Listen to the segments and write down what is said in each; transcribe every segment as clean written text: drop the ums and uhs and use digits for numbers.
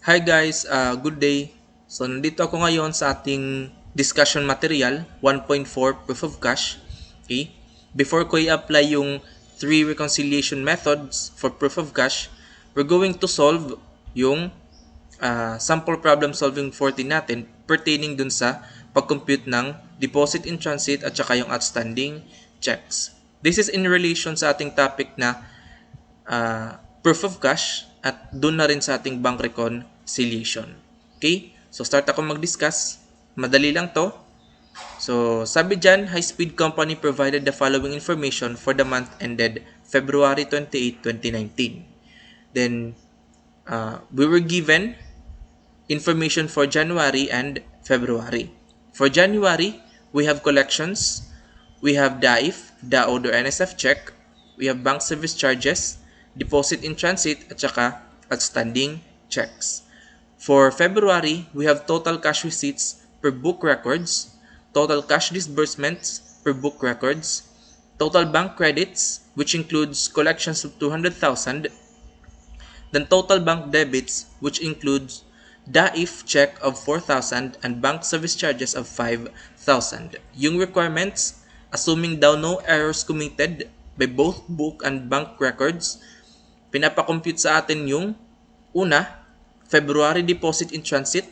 Hi guys, good day. So nandito ako ngayon sa ating discussion material 1.4 proof of cash. Okay? Before ko i-apply yung three reconciliation methods for proof of cash, we're going to solve yung sample problem solving 14 natin pertaining dun sa pag-compute ng deposit in transit at saka yung outstanding checks. This is in relation sa ating topic na proof of cash at doon na rin sa ating bank reconciliation. Okay? So start ako mag-discuss. Madali lang to. So sabi dyan, high-speed company provided the following information for the month ended February 28, 2019. Then we were given information for January and February. For January, we have collections, we have DAIF, DAOD or NSF check, we have bank service charges, deposit in transit, at saka outstanding checks. For February, we have total cash receipts per book records, total cash disbursements per book records, total bank credits, which includes collections of 200,000, then total bank debits, which includes DAIF check of 4,000 and bank service charges of 5,000. Yung requirements, assuming daw no errors committed by both book and bank records, pinapakompute sa atin yung una, February deposit in transit,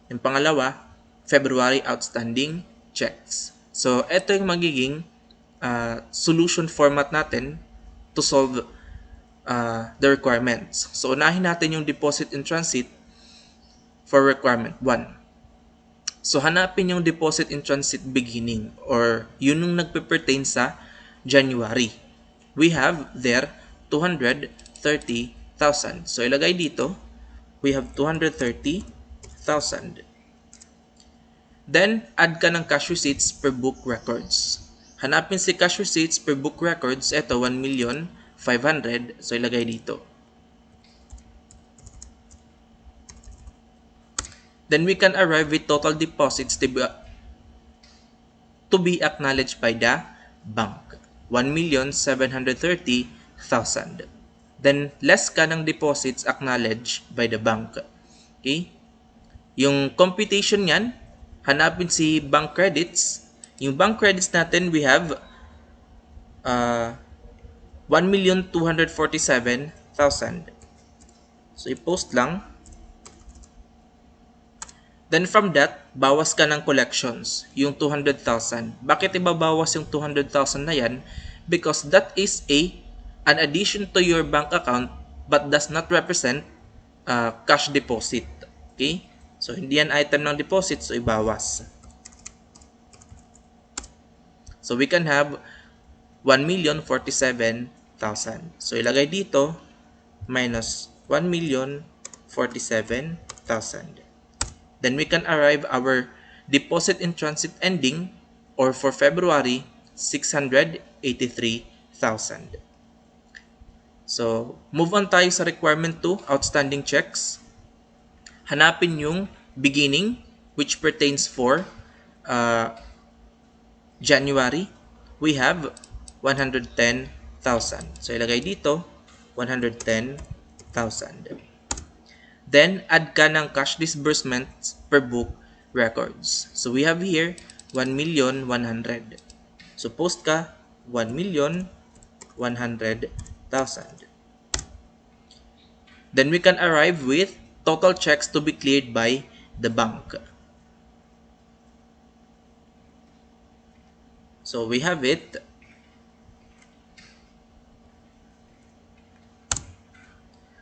yung pangalawa, February outstanding checks. So, ito yung magiging solution format natin to solve the requirements. So, unahin natin yung deposit in transit for requirement 1. So, hanapin yung deposit in transit beginning or yun yung nagpe-pertain sa January. We have there 230,000. So, ilagay dito, we have 230,000. Then, add ka ng cash receipts per book records. Hanapin si cash receipts per book records. Ito, 1,500,000. So, ilagay dito. Then, we can arrive with total deposits to be acknowledged by the bank. 1,730,000. Then, less ka ng deposits acknowledged by the bank. Okay? Yung computation yan, hanapin si bank credits. Yung bank credits natin, we have 1,247,000. So, i-post lang. Then from that, bawas ka ng collections, yung 200,000. Bakit ibabawas yung 200,000 na yan? Because that is an addition to your bank account but does not represent cash deposit. Okay? So, hindi yan item ng deposit, so ibawas. So, we can have 1,047,000. So, ilagay dito, minus 1,047,000. Then we can arrive our deposit in transit ending or for February, 683,000. So, move on tayo sa requirement 2, outstanding checks. Hanapin yung beginning which pertains for January. We have 110,000. So, ilagay dito, 110,000. Then, add ka ng cash disbursements per book records. So, we have here 1,100,000. So, post ka 1,100,000. Then, we can arrive with total checks to be cleared by the bank. So, we have it.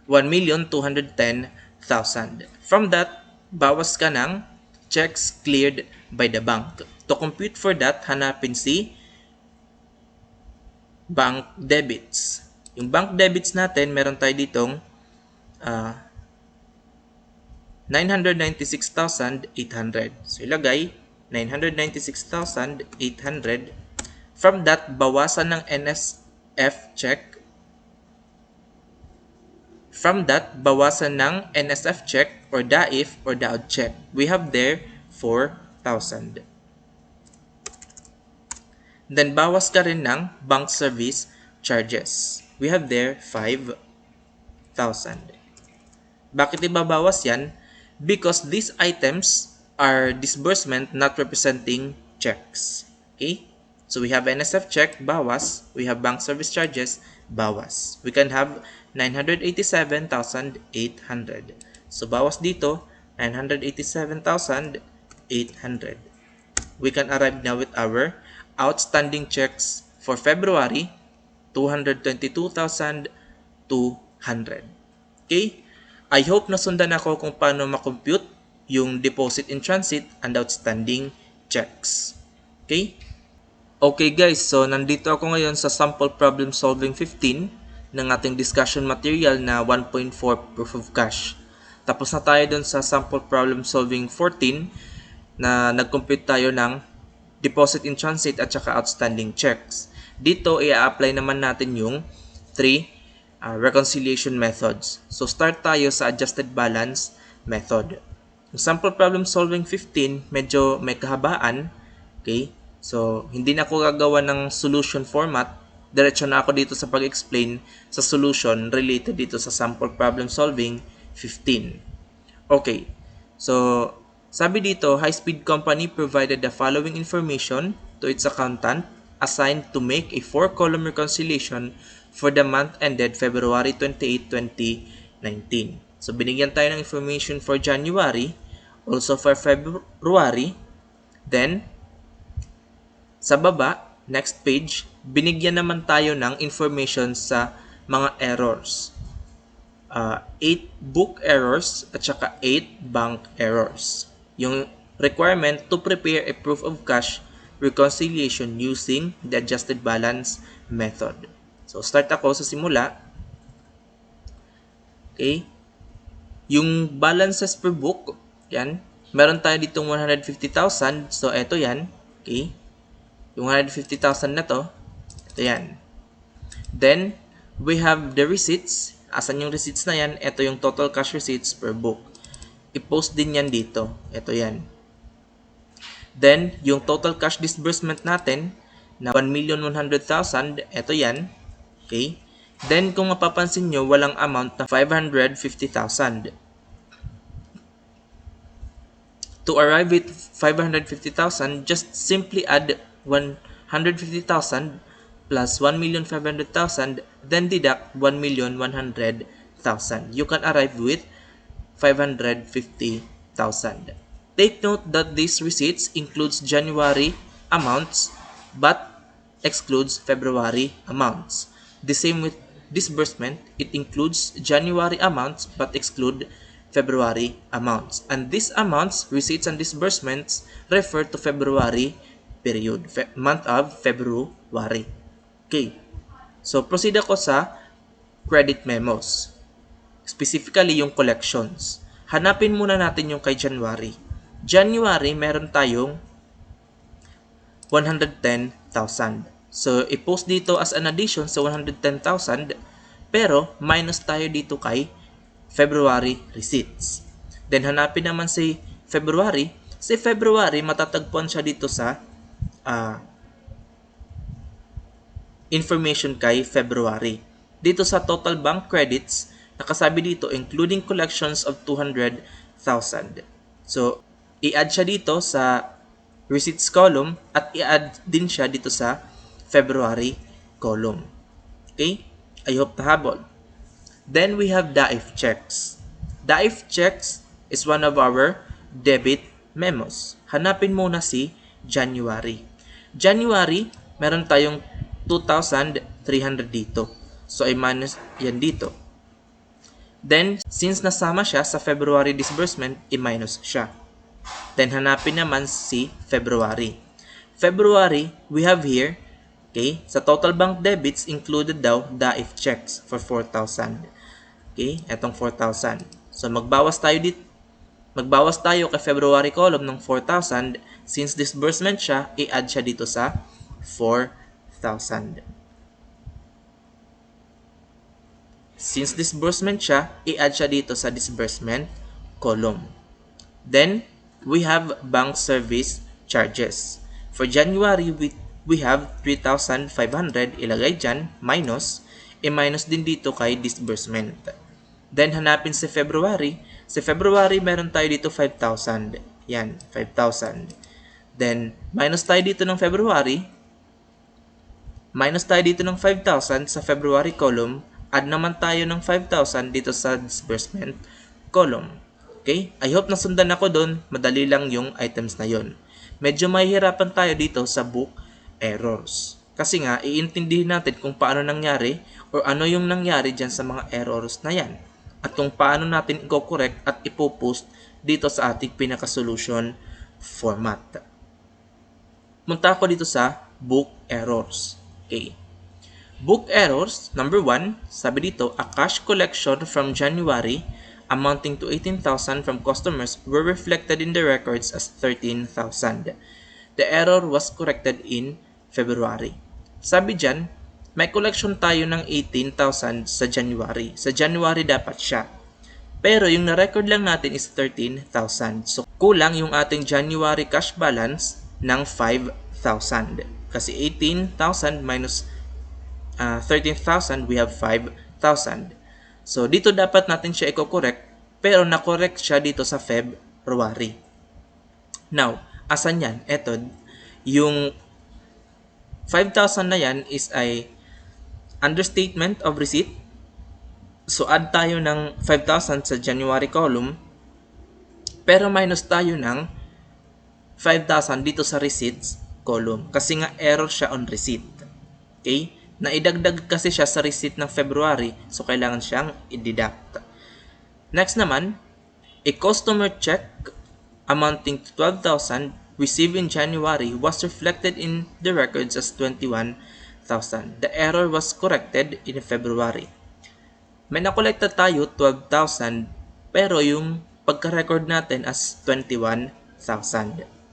$1,210,000. From that, bawas ka ng checks cleared by the bank. To compute for that, hanapin si bank debits. Yung bank debits natin, meron tayo ditong 996,800. So, ilagay 996,800. From that, bawasan ng NSF check. From that, bawasan ng NSF check or DAIF or DAOD check. We have there 4,000. Then, bawas ka rin ng bank service charges. We have there 5,000. Bakit ibabawas yan? because these items are disbursement not representing checks. Okay? So we have NSF check, bawas. We have bank service charges, bawas. We can have 987,800. So bawas dito, 987,800. We can arrive now with our outstanding checks for February, 222,200. Okay? I hope nasundan ako kung paano makompute yung deposit in transit and outstanding checks. Okay? Okay guys, so nandito ako ngayon sa sample problem solving 15 ng ating discussion material na 1.4 proof of cash. Tapos na tayo dun sa sample problem solving 14 na nag-compute tayo ng deposit in transit at saka outstanding checks. Dito, i-apply naman natin yung 3 reconciliation methods. So, start tayo sa adjusted balance method. Yung sample problem solving 15, medyo may kahabaan. Okay? So, hindi na ako gagawa ng solution format. Diretso na ako dito sa pag-explain sa solution related dito sa sample problem solving 15. Okay. So, sabi dito, high-speed company provided the following information to its accountant assigned to make a 4-column reconciliation for the month ended February 28, 2019. So, binigyan tayo ng information for January, also for February. Then, sa baba, next page, binigyan naman tayo ng information sa mga errors. 8 book errors at saka 8 bank errors. Yung requirement to prepare a proof of cash reconciliation using the adjusted balance method. So, start ako sa simula. Okay. Yung balances per book, yan. Meron tayo ditong 150,000. So, eto yan. Okay. Yung 150,000 na to, ito yan. Then, we have the receipts. Asan yung receipts na yan? Ito yung total cash receipts per book. I-post din yan dito. Ito yan. Then, yung total cash disbursement natin na 1,100,000, ito yan. Okay? Then, kung mapapansin nyo, walang amount na 550,000. To arrive at 550,000, just simply add 150,000 plus 1,500,000, then deduct 1,100,000. You can arrive with 550,000. Take note that these receipts includes January amounts but excludes February amounts. The same with disbursement, it includes January amounts but exclude February amounts. And these amounts, receipts and disbursements, refer to February period, month of February. Okay. So, proceed ako sa credit memos. Specifically, yung collections. Hanapin muna natin yung kay January. January, meron tayong 110,000. So, i-post dito as an addition sa 110,000, pero minus tayo dito kay February receipts. Then, hanapin naman si February. Si February, matatagpuan siya dito sa information kay February. Dito sa total bank credits, nakasabi dito including collections of 200,000. So, i-add siya dito sa receipts column at i-add din siya dito sa February column. Okay? I hope tahabol. Then we have DAIF checks. DAIF checks is one of our debit memos. Hanapin muna si January. January, meron tayong 2,300 dito. So, ay minus yan dito. Then, since nasama siya sa February disbursement, i-minus siya. Then, hanapin naman si February. February, we have here, okay, sa total bank debits, included daw DAIF checks for 4,000. Okay, etong 4,000. So, magbawas tayo dito. Magbawas tayo kay February column ng 4,000. Since disbursement siya, i-add siya dito sa 4,000. Since disbursement siya, i-add siya dito sa disbursement column. Then, we have bank service charges. For January, we have 3,500. Ilagay dyan, minus. I-minus din dito kay disbursement. Then, hanapin si February. Sa February, meron tayo dito 5,000. Yan, 5,000. Then, minus tayo dito ng February. Minus tayo dito ng 5,000 sa February column. Add naman tayo ng 5,000 dito sa disbursement column. Okay? I hope nasundan ako doon. Madali lang yung items na yon. Medyo mahihirapan tayo dito sa book errors. Kasi nga, iintindihin natin kung paano nangyari or ano yung nangyari dyan sa mga errors na yan. At kung paano natin i-correct at ipopost dito sa ating pinaka-solution format. Punta ako dito sa book errors. Okay. Book errors, number 1, sabi dito, a cash collection from January amounting to 18,000 from customers were reflected in the records as 13,000. The error was corrected in February. Sabi dyan, may collection tayo ng 18,000 sa January. Sa January dapat siya. Pero yung na-record lang natin is 13,000. So, kulang yung ating January cash balance ng 5,000. Kasi 18,000 minus 13,000, we have 5,000. So, dito dapat natin siya i-correct, pero na-correct siya dito sa February. Now, asan yan? Eto, yung 5,000 na yan is ay understatement of receipt. So, add tayo ng 5,000 sa January column, pero minus tayo ng 5,000 dito sa receipts column. Kasi nga error siya on receipt. Okay? Naidagdag kasi siya sa receipt ng February, so kailangan siyang i-deduct. Next naman, a customer check amounting to 12,000 received in January was reflected in the records as 21,000. The error was corrected in February. May nakolekta tayo 12,000, pero yung pagka-record natin as 21,000.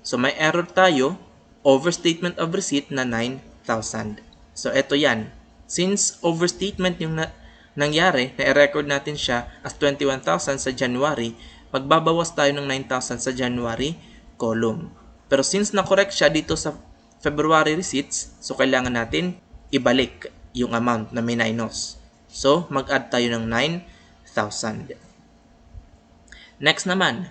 So may error tayo, overstatement of receipt na 9,000. So, eto yan. Since overstatement yung nangyari, na-record natin siya as 21,000 sa January, magbabawas tayo ng 9,000 sa January column. Pero since na-correct siya dito sa February receipts, so kailangan natin ibalik yung amount na minus. So, mag-add tayo ng 9,000. Next naman,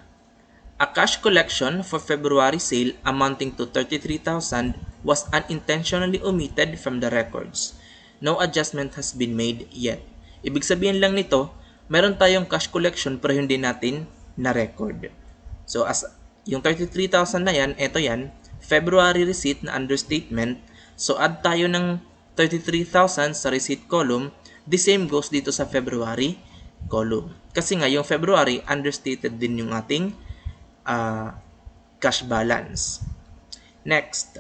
a cash collection for February sale amounting to 33,000 was unintentionally omitted from the records. No adjustment has been made yet. Ibig sabihin lang nito, meron tayong cash collection pero hindi natin na-record. So, as yung 33,000 na yan, eto yan, February receipt na understatement. So, add tayo ng 33,000 sa receipt column. The same goes dito sa February column. Kasi nga, yung February, understated din yung ating cash balance. Next,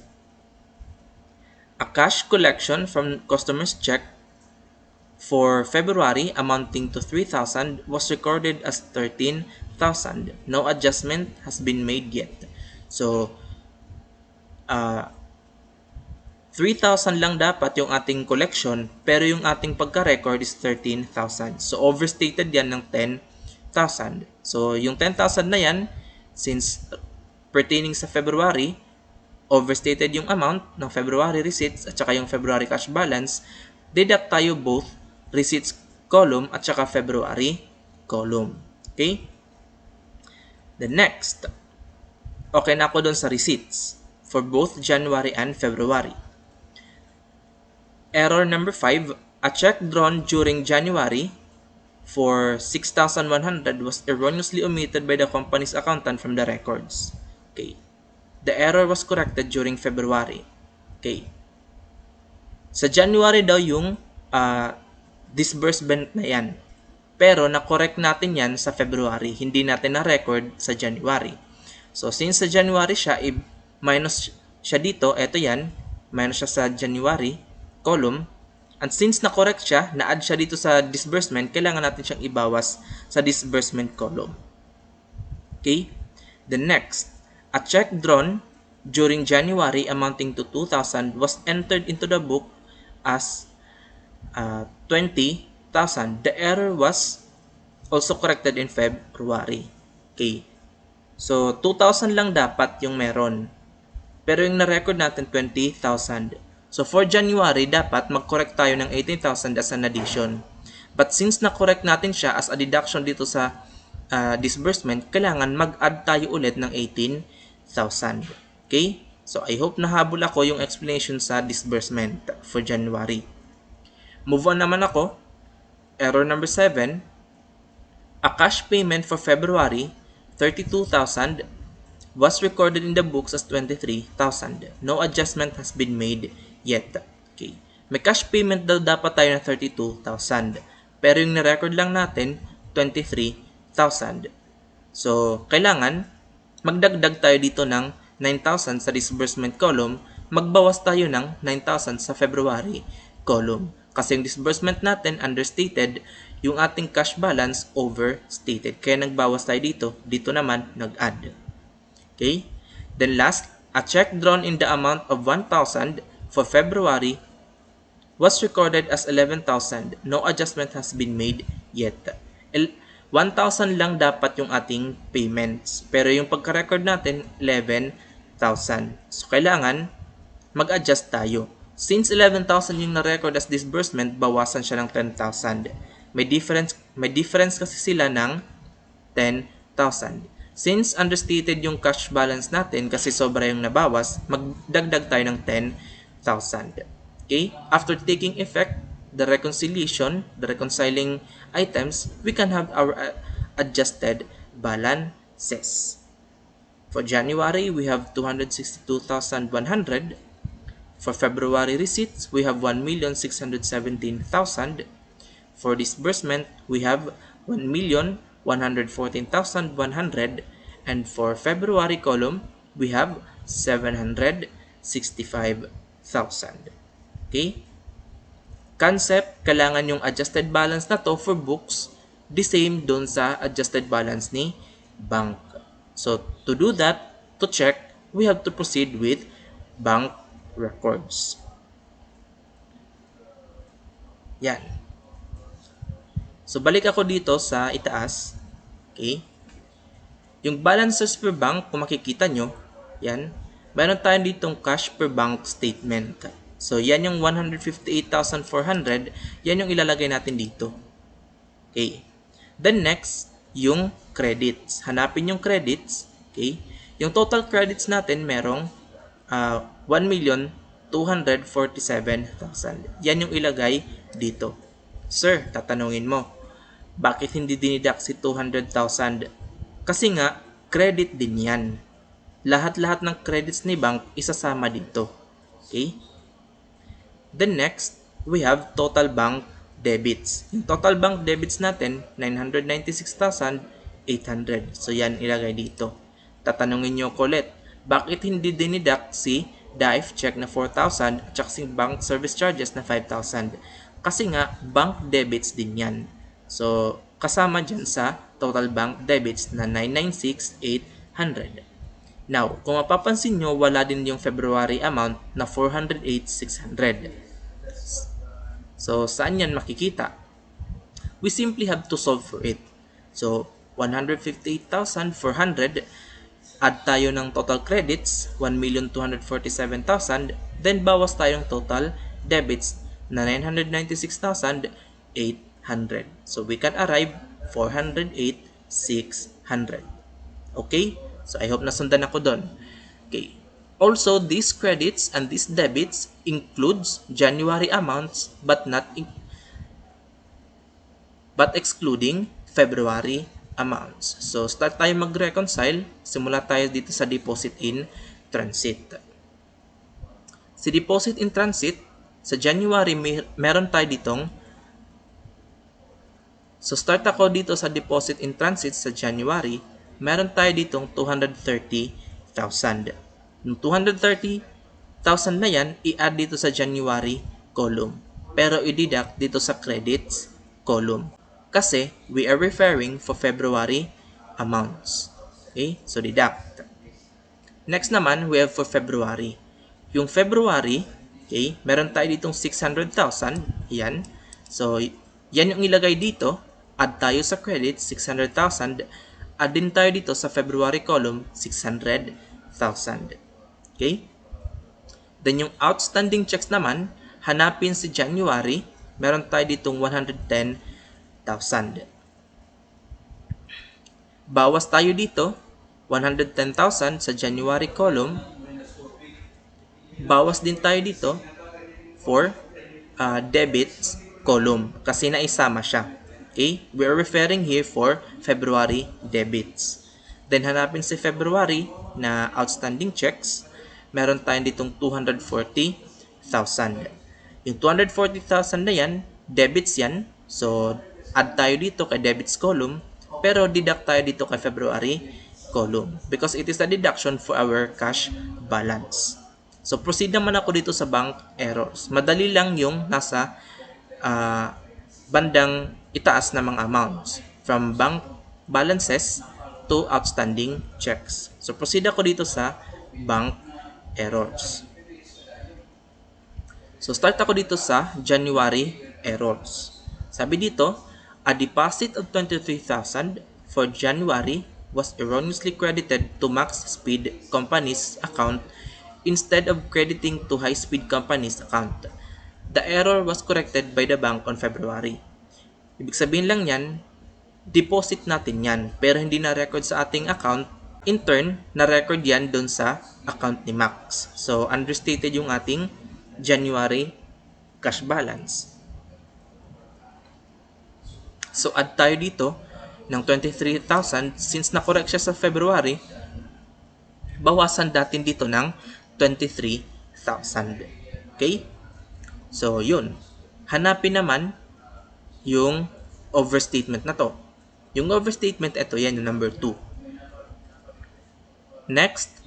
a cash collection from customers' check for February amounting to 3,000 was recorded as 13,000. No adjustment has been made yet. So, 3,000 lang dapat yung ating collection, pero yung ating pagka-record is 13,000. So, overstated yan ng 10,000. So, yung 10,000 na yan, since pertaining sa February, overstated yung amount ng February receipts at saka yung February cash balance, deduct tayo both receipts column at saka February column. Okay? The next, okay na ako dun sa receipts for both January and February. Error number 5, a check drawn during January for 6,100 was erroneously omitted by the company's accountant from the records. Okay. The error was corrected during February. Okay. Sa January daw yung disbursement na yan. Pero na-correct natin yan sa February. Hindi natin na-record sa January. So, since sa January siya, minus siya dito, eto yan, minus siya sa January column. And since na-correct siya, na-add siya dito sa disbursement, kailangan natin siyang ibawas sa disbursement column. Okay? The next, a check drawn during January amounting to 2,000 was entered into the book as 20,000. The error was also corrected in February. Okay. So, 2,000 lang dapat yung meron. Pero yung na-record natin, 20,000. So, for January, dapat mag-correct tayo ng 18,000 as an addition. But since na-correct natin siya as a deduction dito sa disbursement, kailangan mag-add tayo ulit ng 18,000. Okay? So, I hope nahabol ako yung explanation sa disbursement for January. Move on naman ako. Error number 7. A cash payment for February, 32,000, was recorded in the books as 23,000. No adjustment has been made yet. Okay. May cash payment daw dapat tayo na 32,000. Pero yung na-record lang natin, 23,000. So, kailangan magdagdag tayo dito ng 9,000 sa disbursement column, magbawas tayo ng 9,000 sa February column. Kasi yung disbursement natin understated, yung ating cash balance overstated. Kaya nagbawas tayo dito. Dito naman, nag-add. Okay? Then last, a check drawn in the amount of 1,000 for February was recorded as 11,000. No adjustment has been made yet. 1,000 lang dapat yung ating payments. Pero yung pagka-record natin, 11,000. So, kailangan mag-adjust tayo. Since 11,000 yung na-record as disbursement, bawasan siya ng 10,000. May difference kasi sila ng 10,000. Since understated yung cash balance natin kasi sobra yung nabawas, magdagdag tayo ng 10,000. Okay? After taking effect, the reconciling items, we can have our adjusted balances. For January, we have 262,100. For February receipts, we have 1,617,000. For disbursement, we have 1,114,100. And for February column, we have 765,000. Okay? Concept, kailangan yung adjusted balance na to for books, the same doon sa adjusted balance ni bank. So, to do that, to check, we have to proceed with bank records. Yan. So, balik ako dito sa itaas. Okay? Yung balances per bank, kung makikita nyo, yan, meron tayo ditong cash per bank statement. So, yan yung 158,400, yan yung ilalagay natin dito. Okay. Then next, yung credits. Hanapin yung credits. Okay. Yung total credits natin merong 1,247,000. Yan yung ilagay dito. Sir, tatanungin mo, bakit hindi dinidak si 200,000? Kasi nga, credit din yan. Lahat-lahat ng credits ni bank isasama dito. Okay? Then next, we have total bank debits. Yung total bank debits natin, 996,800. So yan ilagay dito. Tatanungin nyo ko ulit, bakit hindi dinidak si DAIF check na 4,000 at saka si bank service charges na 5,000? Kasi nga, bank debits din yan. So, kasama dyan sa total bank debits na 996,800. Now, kung mapapansin nyo, wala din yung February amount na 408,600. So, saan yan makikita? We simply have to solve for it. So, 158,400, add tayo ng total credits, 1,247,000, then bawas tayo ng total debits na 996,800. So, we can arrive 408,600. Okay? So, I hope nasundan ako doon. Okay. Also, these credits and these debits includes January amounts but excluding February amounts. So, start tayo mag-reconcile. Simula tayo dito sa deposit in transit. Si deposit in transit, sa January, meron tayo ditong. So, start ako dito sa deposit in transit sa January. Meron tayo ditong 230,000. Yung 230,000 na yan, i-add dito sa January column. Pero i-deduct dito sa credits column. Kasi we are referring for February amounts. Okay? So, deduct. Next naman, we have for February. Yung February, okay, meron tayo ditong 600,000. Yan. So, yan yung ilagay dito. Add tayo sa credits, 600,000. Add din tayo dito sa February column, 600,000. Okay? Then yung outstanding checks naman, hanapin si January, meron tayo ditong 110,000. Bawas tayo dito, 110,000 sa January column. Bawas din tayo dito for debits column kasi naisama siya. Okay? We are referring here for February debits. Then hanapin si February na outstanding checks. Meron tayong ditong 240,000. Yung 240,000 na yan, debits yan. So, add tayo dito kay debits column. Pero deduct tayo dito kay February column because it is a deduction for our cash balance. So, proceed naman ako dito sa bank errors. Madali lang yung nasa bandang itaas na mga amounts from bank balances to outstanding checks. So, proceed ako dito sa bank errors. So, start ako dito sa January errors. Sabi dito, a deposit of 23,000 for January was erroneously credited to Max Speed Company's account instead of crediting to High Speed Company's account. The error was corrected by the bank on February. Ibig sabihin lang yan, deposit natin yan, pero hindi na-record sa ating account. In turn, na-record yan doon sa account ni Max. So, understated yung ating January cash balance. So, add tayo dito ng 23,000. Since na-correct siya sa February, bawasan natin dito ng 23,000. Okay? So, yun. Hanapin naman yung overstatement na to. Yung overstatement, ito yan, yung number 2. Next,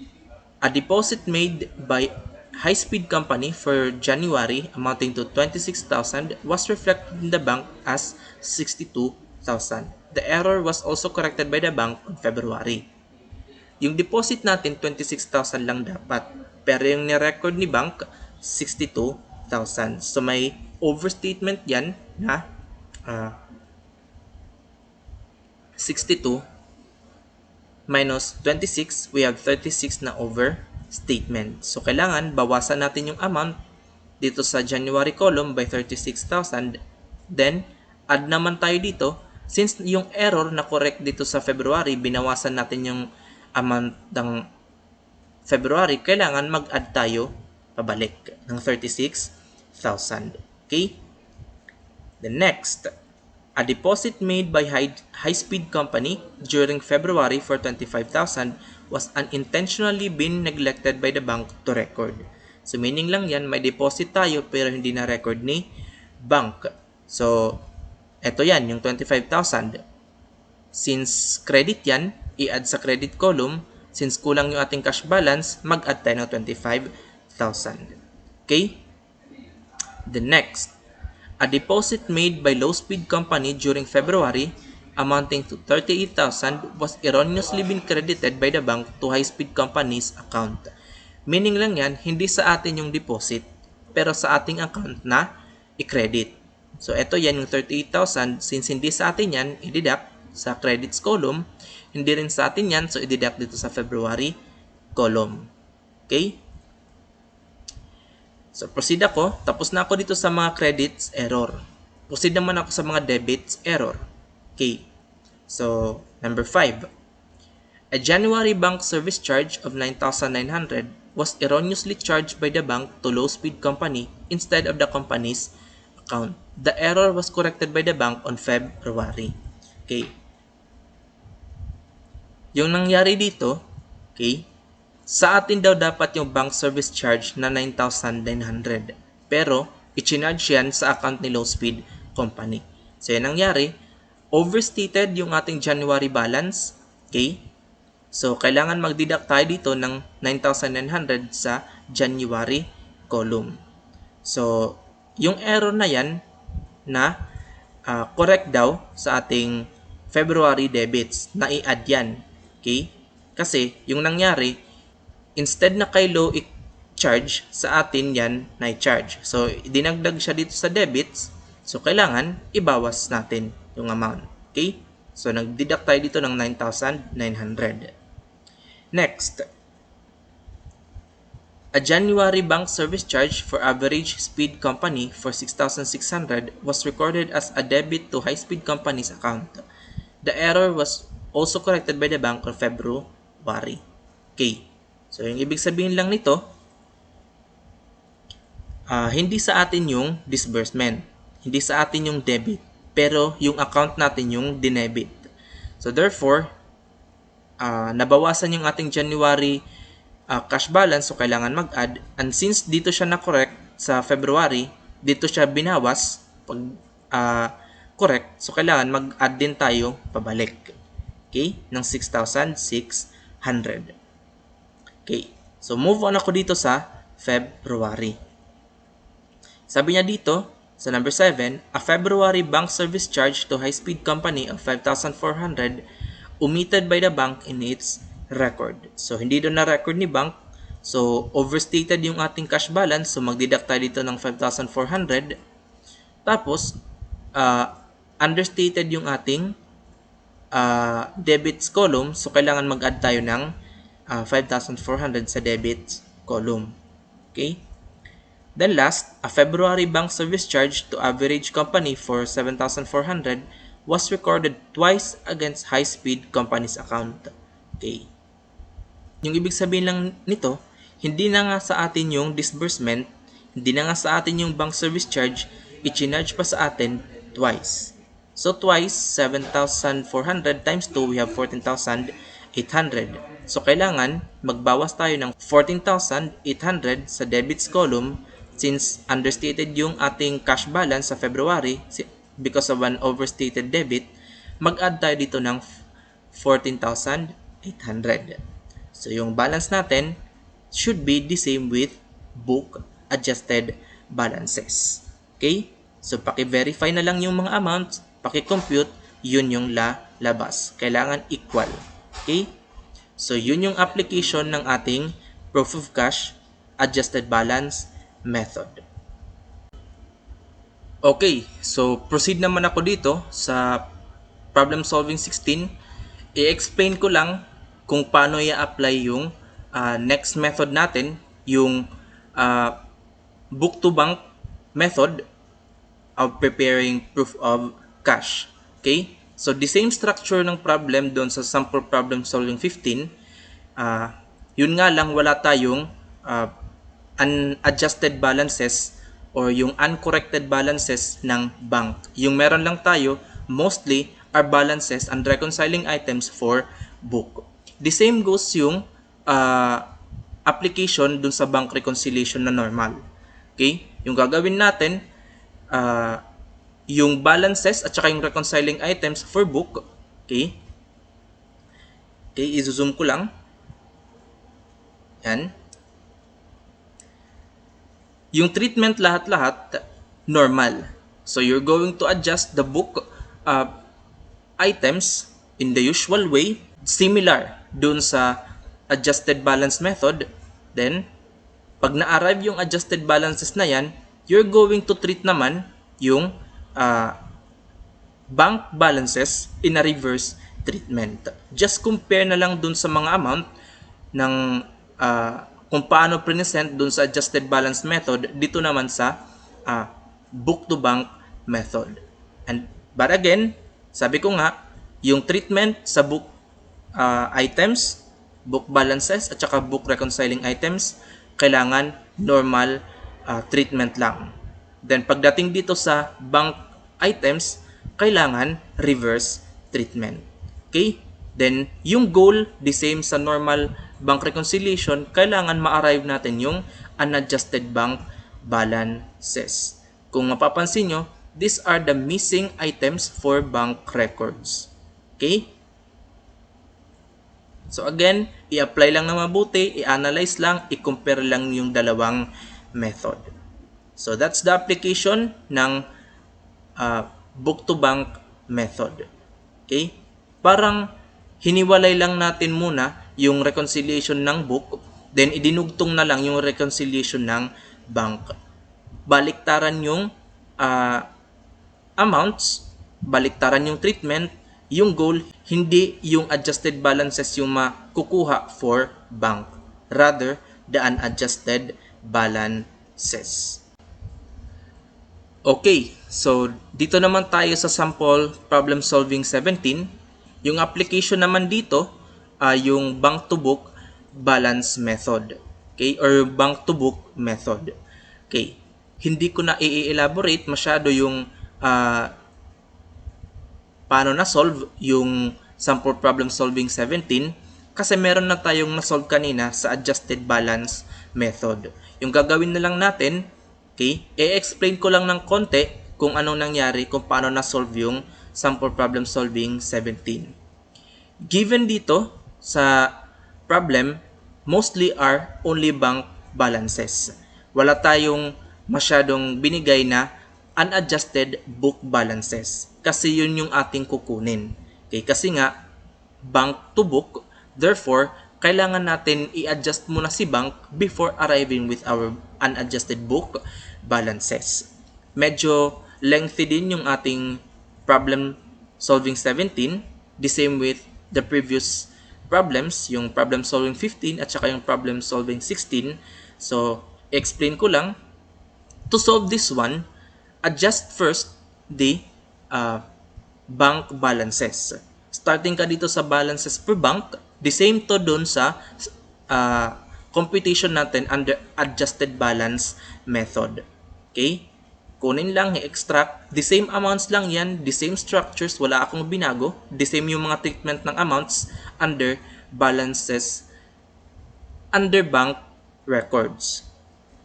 a deposit made by High Speed Company for January amounting to 26,000 was reflected in the bank as 62,000. The error was also corrected by the bank on February. Yung deposit natin, 26,000 lang dapat. Pero yung ni-record ni bank, 62,000. So may overstatement yan na 62 minus 26, we have 36 na overstatement. So kailangan bawasan natin yung amount dito sa January column by 36,000. Then add naman tayo dito. Since yung error na correct dito sa February, binawasan natin yung amount ng February, kailangan mag-add tayo pabalik ng 36,000. Okay? The next, a deposit made by High Speed Company during February for 25,000 was unintentionally been neglected by the bank to record. So meaning lang yan, may deposit tayo pero hindi na record ni bank. So eto yan, yung 25,000. Since credit yan, i-add sa credit column. Since kulang yung ating cash balance, mag-add tayo ng 25,000. Okay? The next, a deposit made by Low Speed Company during February amounting to 38,000 was erroneously been credited by the bank to High Speed Company's account. Meaning lang yan, hindi sa atin yung deposit, pero sa ating account na i-credit. So, ito yan yung 38,000. Since hindi sa atin yan, i-deduct sa credits column. Hindi rin sa atin yan, so i-deduct dito sa February column. Okay? So, proceed ako. Tapos na ako dito sa mga credits error. Proceed naman ako sa mga debits error. Okay. So, number 5. A January bank service charge of 9,900 was erroneously charged by the bank to Low Speed Company instead of the company's account. The error was corrected by the bank on February. Okay. Yung nangyari dito, okay, sa atin daw dapat yung bank service charge na 9,900. Pero, i-charge yan sa account ni Low Speed Company. So, yan nangyari. Overstated yung ating January balance. Okay. So, kailangan mag-deduct tayo dito ng 9,900 sa January column. So, yung error na yan na correct daw sa ating February debits na i-add yan. Okay? Kasi yung nangyari, instead na kay low i-charge, sa atin yan na i-charge. So, dinagdag siya dito sa debits. So, kailangan ibawas natin yung amount. Okay? So, nag-deduct tayo dito ng 9,900. Next, a January bank service charge for Average Speed Company for 6,600 was recorded as a debit to High Speed Company's account. The error was also corrected by the bank on February. Okay. So, yung ibig sabihin lang nito, hindi sa atin yung disbursement. Hindi sa atin yung debit. Pero yung account natin yung dinebit. So, therefore, nabawasan yung ating January cash balance, so kailangan mag-add. And since dito siya na-correct sa February, dito siya binawas pag correct, so kailangan mag-add din tayo pabalik. Okay? Ng 6,600. Okay. So, move on ako dito sa February. Sabi niya dito, sa number 7, a February bank service charge to high-speed company of 5,400 omitted by the bank in its record. So, hindi doon na-record ni bank. So, overstated yung ating cash balance. So, mag-deduct tayo dito ng 5,400. Tapos, understated yung ating debits column. So, kailangan mag-add tayo ng 5,400 sa debits column. Okay? Then last, a February bank service charge to average company for 7,400 was recorded twice against high-speed company's account. Okay. Yung ibig sabihin lang nito, hindi na nga sa atin yung disbursement, hindi na nga sa atin yung bank service charge, i-charge pa sa atin twice. So twice, 7,400 times 2, we have 14,800. So kailangan magbawas tayo ng 14,800 sa debits column since understated yung ating cash balance sa February because of an overstated debit, mag-add tayo dito ng 14,800. So, yung balance natin should be the same with book adjusted balances. Okay? So, paki-verify na lang yung mga amounts, paki-compute, yun yung labas. Kailangan equal. Okay? So, yun yung application ng ating proof of cash adjusted balance method. Okay, so proceed naman ako dito sa problem solving 16. I-explain ko lang kung paano i-apply yung next method natin, yung book to bank method of preparing proof of cash. Okay? So the same structure ng problem doon sa sample problem solving 15. Yun nga lang wala tayong unadjusted balances or yung uncorrected balances ng bank. Yung meron lang tayo, mostly are balances and reconciling items for book. The same goes yung application dun sa bank reconciliation na normal. Okay? Yung gagawin natin, yung balances at saka yung reconciling items for book. Okay? Okay, i-zoom ko lang. Yan. Yung treatment lahat-lahat, normal. So, you're going to adjust the book items in the usual way, similar dun sa adjusted balance method. Then, pag na-arrive yung adjusted balances na yan, you're going to treat naman yung bank balances in a reverse treatment. Just compare na lang dun sa mga amount ng kung paano present dun sa adjusted balance method dito naman sa book to bank method. But again, sabi ko nga, yung treatment sa book items, book balances at saka book reconciling items, kailangan normal treatment lang. Then pagdating dito sa bank items, kailangan reverse treatment. Okay? Then yung goal, the same sa normal bank reconciliation, kailangan ma-arrive natin yung unadjusted bank balances. Kung mapapansin nyo, these are the missing items for bank records. Okay? So again, i-apply lang na mabuti, i-analyze lang, i-compare lang yung dalawang method. So that's the application ng book to bank method. Okay? Parang hiniwalay lang natin muna yung reconciliation ng book, then idinugtong na lang yung reconciliation ng bank. Baliktaran yung amounts, baliktaran yung treatment, yung goal, hindi yung adjusted balances yung makukuha for bank. Rather, the unadjusted balances. Okay, so dito naman tayo sa sample problem solving 17. Yung application naman dito ay yung bank to book balance method. Okay? Or bank to book method. Okay. Hindi ko na i-elaborate masyado yung paano na-solve yung sample problem solving 17 kasi meron na tayong na-solve kanina sa adjusted balance method. Yung gagawin na lang natin, okay, i-explain ko lang ng konti kung anong nangyari kung paano na-solve yung sample problem solving 17. Given dito sa problem, mostly are only bank balances. Wala tayong masyadong binigay na unadjusted book balances kasi yun yung ating kukunin. Okay, kasi nga bank to book, therefore kailangan natin i-adjust muna si bank before arriving with our unadjusted book balances. Medyo lengthy din yung ating problem solving 17, the same with the previous problems, yung problem solving 15 at saka yung problem solving 16. So, explain ko lang. To solve this one, adjust first the bank balances. Starting ka dito sa balances per bank, the same to dun sa computation natin under adjusted balance method. Okay? Kunin lang, i-extract. The same amounts lang yan, the same structures, wala akong binago. The same yung mga treatment ng amounts under balances, under bank records.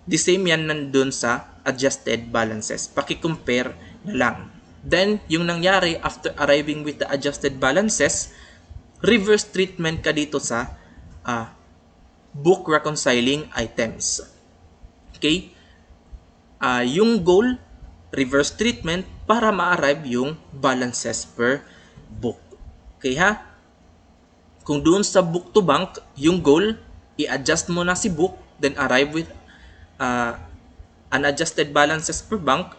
The same yan nandun sa adjusted balances. Paki-compare na lang. Then, yung nangyari after arriving with the adjusted balances, reverse treatment ka dito sa book reconciling items. Okay? Yung goal, reverse treatment para ma-arrive yung balances per book. Okay ha? Kung doon sa book to bank, yung goal, i-adjust mo na si book, then arrive with unadjusted balances per bank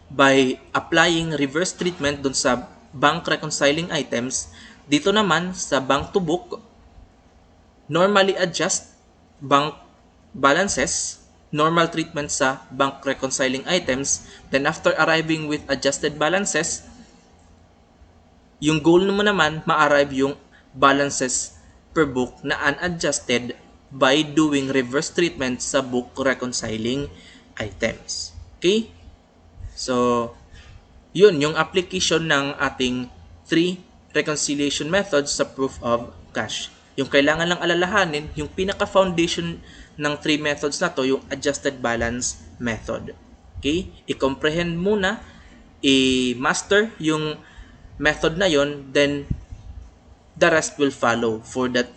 by applying reverse treatment doon sa bank reconciling items. Dito naman sa bank to book, normally adjust bank balances, normal treatment sa bank reconciling items, then after arriving with adjusted balances, yung goal mo naman ma-arrive yung balances per book na unadjusted by doing reverse treatment sa book reconciling items. Okay? So, yun yung application ng ating 3 reconciliation methods sa proof of cash. Yung kailangan lang alalahanin, yung pinaka-foundation ng 3 methods na to, yung adjusted balance method. Okay? I-comprehend muna, i-master yung method na yon, then the rest will follow for that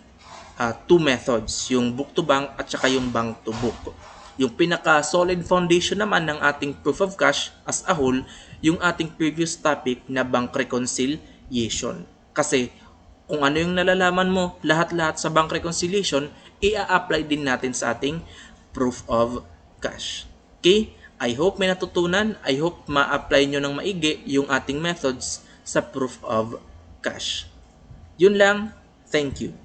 2 methods, yung book to bank at saka yung bank to book. Yung pinaka-solid foundation naman ng ating proof of cash as a whole, yung ating previous topic na bank reconciliation. Kasi kung ano yung nalalaman mo, lahat-lahat sa bank reconciliation, i-apply din natin sa ating proof of cash. Okay? I hope may natutunan. I hope ma-apply nyo ng maigi yung ating methods sa proof of cash. Yun lang. Thank you.